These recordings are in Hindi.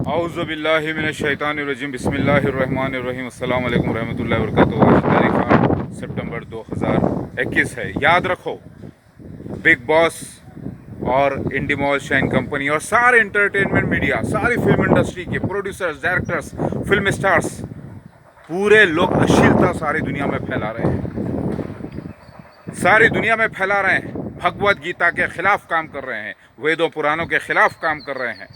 औज़ुबिल्लाहि मिनश्शैतानिर्रजीम बिस्मिल्लाहिर्रहमानिर्रहीम अस्सलाम वालेकुम रहमतुल्लाहि व बरकातुहू। आज तारीख़ सितंबर 2021 है। याद रखो, बिग बॉस और इंडीमॉल शाइन कंपनी और सारे एंटरटेनमेंट मीडिया, सारी फिल्म इंडस्ट्री के प्रोड्यूसर्स, डायरेक्टर्स, फिल्म स्टार्स, पूरे लोग अश्लीलता सारी दुनिया में फैला रहे हैं। सारी दुनिया में फैला रहे हैं। भगवत गीता के खिलाफ काम कर रहे हैं, वेदों पुराणों के खिलाफ काम कर रहे हैं।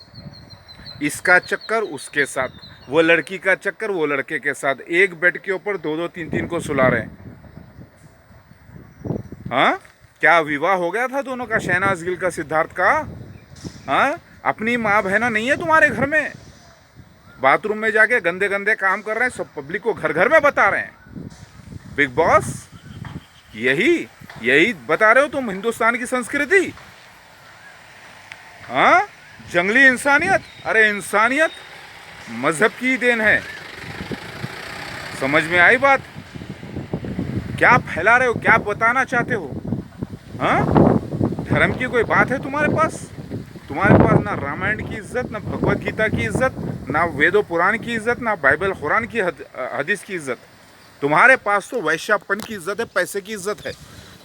इसका चक्कर उसके साथ, वो लड़की का चक्कर वो लड़के के साथ, एक बेड के ऊपर दो दो तीन तीन को सुला रहे हैं। हाँ, क्या विवाह हो गया था दोनों का, शहनाज गिल का, सिद्धार्थ का? हाँ, अपनी माँ बहना नहीं है तुम्हारे घर में? बाथरूम में जाके गंदे गंदे काम कर रहे हैं, सब पब्लिक को घर घर में बता रहे हैं। बिग बॉस यही बता रहे हो तुम, हिंदुस्तान की संस्कृति? हाँ, जंगली इंसानियत। अरे इंसानियत मजहब की देन है। समझ में आई बात? क्या फैला रहे हो, क्या बताना चाहते हो? हाँ, धर्म की कोई बात है तुम्हारे पास? तुम्हारे पास ना रामायण की इज्जत, ना भगवत गीता की इज्जत, ना वेदों पुराण की इज्जत, ना बाइबल कुरान की हदीस की इज्जत। तुम्हारे पास तो वैश्यापन की इज्जत है, पैसे की इज्जत है।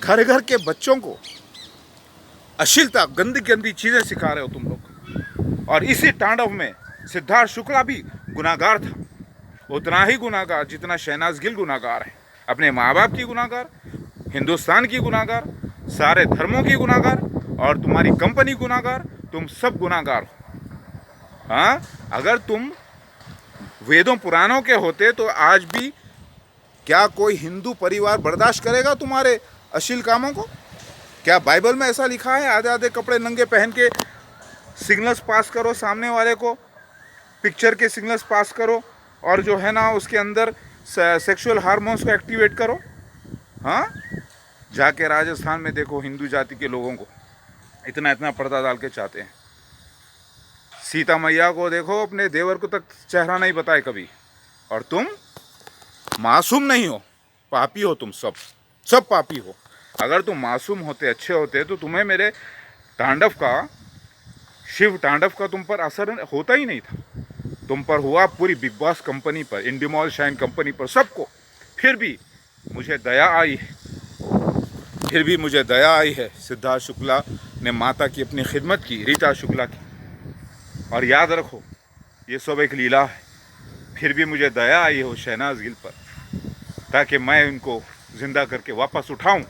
घर घर के बच्चों को अश्लीलता, गंदी गंदी चीजें सिखा रहे हो तुम लोग। और इसी तांडव में सिद्धार्थ शुक्ला भी गुनाहगार था, उतना ही गुनाहगार जितना शहनाज गिल गुनाहगार है। अपने माँ बाप की गुनाहगार, हिंदुस्तान की गुनाहगार, सारे धर्मों की गुनाहगार, और तुम्हारी कंपनी गुनाहगार। तुम सब गुनाहगार हो। हाँ, अगर तुम वेदों पुराणों के होते तो आज भी क्या कोई हिंदू परिवार बर्दाश्त करेगा तुम्हारे अश्लील कामों को? क्या बाइबल में ऐसा लिखा है आधे आधे कपड़े नंगे पहन के सिग्नल्स पास करो सामने वाले को, पिक्चर के सिग्नल्स पास करो, और जो है ना उसके अंदर सेक्सुअल हार्मोन्स को एक्टिवेट करो? हाँ, जाके राजस्थान में देखो, हिंदू जाति के लोगों को इतना इतना पर्दा डाल के चाहते हैं। सीता मैया को देखो, अपने देवर को तक चेहरा नहीं बताए कभी। और तुम मासूम नहीं हो, पापी हो तुम, सब पापी हो। अगर तुम मासूम होते, अच्छे होते, तो तुम्हें मेरे तांडव का, शिव तांडव का तुम पर असर होता ही नहीं था। तुम पर हुआ पूरी बिग बॉस कंपनी पर, इंडीमॉल शाइन कंपनी पर, सबको। फिर भी मुझे दया आई है। सिद्धार्थ शुक्ला ने माता की अपनी खिदमत की, रीता शुक्ला की। और याद रखो, ये सब एक लीला है। फिर भी मुझे दया आई हो शहनाज गिल पर, ताकि मैं इनको जिंदा करके वापस उठाऊं,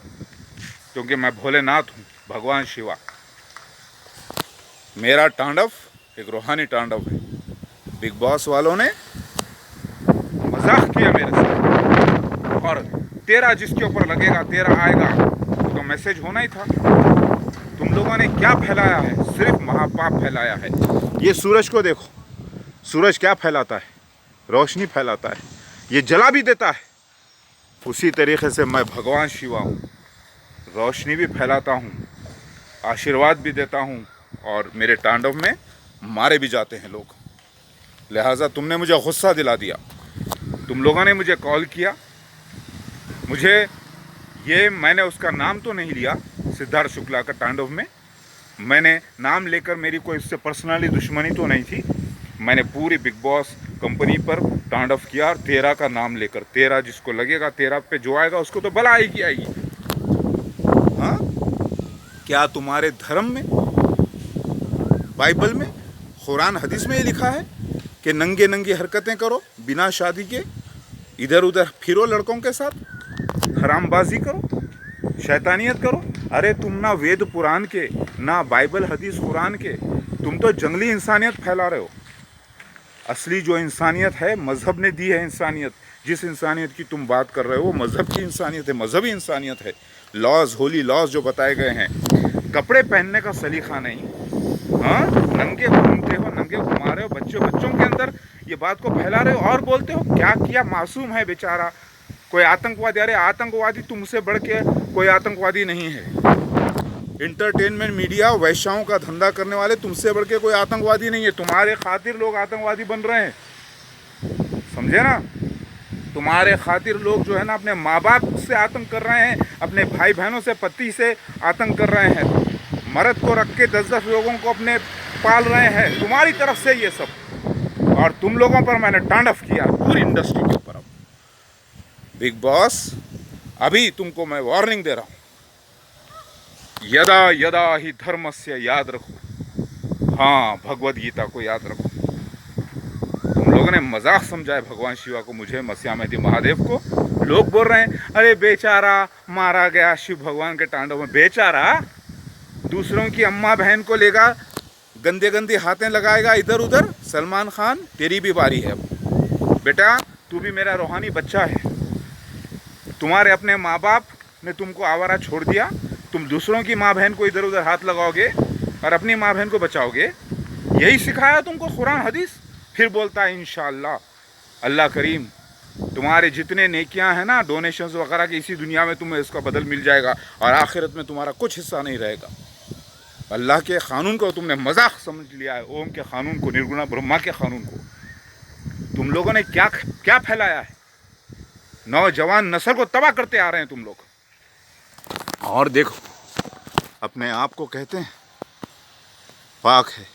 क्योंकि मैं भोलेनाथ हूँ, भगवान शिवा। मेरा तांडव एक रूहानी तांडव है। बिग बॉस वालों ने मजाक किया मेरे साथ, और तेरा जिसके ऊपर लगेगा तेरा आएगा, तो मैसेज होना ही था। तुम लोगों ने क्या फैलाया है? सिर्फ महापाप फैलाया है। ये सूरज को देखो, सूरज क्या फैलाता है? रोशनी फैलाता है, ये जला भी देता है। उसी तरीके से मैं भगवान शिवा हूँ, रोशनी भी फैलाता हूँ, आशीर्वाद भी देता हूँ, और मेरे तांडव में मारे भी जाते हैं लोग। लिहाजा तुमने मुझे गुस्सा दिला दिया, तुम लोगों ने मुझे कॉल किया। मैंने उसका नाम तो नहीं लिया, सिद्धार्थ शुक्ला का तांडव में मैंने नाम लेकर, मेरी कोई उससे पर्सनली दुश्मनी तो नहीं थी। मैंने पूरी बिग बॉस कंपनी पर तांडव किया, और तेरा का नाम लेकर, तेरा जिसको लगेगा, तेरा पे जो आएगा उसको तो बला आएगी। हाँ, क्या तुम्हारे धर्म में, बाइबल में, कुरान हदीस में ये लिखा है कि नंगे नंगी हरकतें करो, बिना शादी के इधर उधर फिरो, लड़कों के साथ हरामबाजी करो, शैतानियत करो? अरे तुम ना वेद पुराण के, ना बाइबल हदीस कुरान के, तुम तो जंगली इंसानियत फैला रहे हो। असली जो इंसानियत है, मजहब ने दी है इंसानियत। जिस इंसानियत की तुम बात कर रहे हो वो मजहब की इंसानियत है, मजहबी इंसानियत है। लॉज, होली लॉज जो बताए गए हैं, कपड़े पहनने का सलीका नहीं। हाँ, नंगे घूमते हो, नंगे घुमा रहे हो, बच्चों के अंदर ये बात को फैला रहे हो, और बोलते हो क्या किया, मासूम है बेचारा, कोई आतंकवादी। अरे आतंकवादी तुमसे बढ़ के कोई आतंकवादी नहीं है। इंटरटेनमेंट मीडिया, वैश्याओं का धंधा करने वाले तुमसे बढ़ के कोई आतंकवादी नहीं है। तुम्हारे खातिर लोग आतंकवादी बन रहे हैं, समझे ना? तुम्हारे खातिर लोग जो है ना, अपने माँ बाप से आतंक कर रहे हैं, अपने भाई बहनों से, पति से आतंक कर रहे हैं। मर्द को रख के 10-10 लोगों को अपने पाल रहे हैं, तुम्हारी तरफ से ये सब। और तुम लोगों पर मैंने तांडव किया पूरी इंडस्ट्री के ऊपर। अब बिग बॉस, अभी तुमको मैं वार्निंग दे रहा हूं, यदा यदा ही धर्मस्य, याद रखो। हाँ, भगवत गीता को याद रखो। तुम लोगों ने मजाक समझा है भगवान शिवा को, मुझे, मस्यामेती महादेव को। लोग बोल रहे हैं अरे बेचारा मारा गया शिव भगवान के तांडव में। बेचारा दूसरों की अम्मा बहन को लेगा, गंदे गंदे हाथें लगाएगा इधर उधर। सलमान खान, तेरी भी बारी है अब। बेटा, तू भी मेरा रूहानी बच्चा है। तुम्हारे अपने माँ बाप ने तुमको आवारा छोड़ दिया, तुम दूसरों की माँ बहन को इधर उधर हाथ लगाओगे और अपनी माँ बहन को बचाओगे। यही सिखाया तुमको कुरान हदीस। फिर बोलता है इंशाअल्लाह, अल्लाह करीम तुम्हारे जितने नेकियां हैं ना, डोनेशंस वगैरह की, इसी दुनिया में तुम्हें इसका बदल मिल जाएगा और आखिरत में तुम्हारा कुछ हिस्सा नहीं रहेगा। अल्लाह के कानून को तुमने मजाक समझ लिया है, ओम के कानून को, निर्गुणा ब्रह्मा के कानून को। तुम लोगों ने क्या क्या फैलाया है। नौजवान नस्ल को तबाह करते आ रहे हैं तुम लोग। और देखो, अपने आप को कहते हैं पाक है,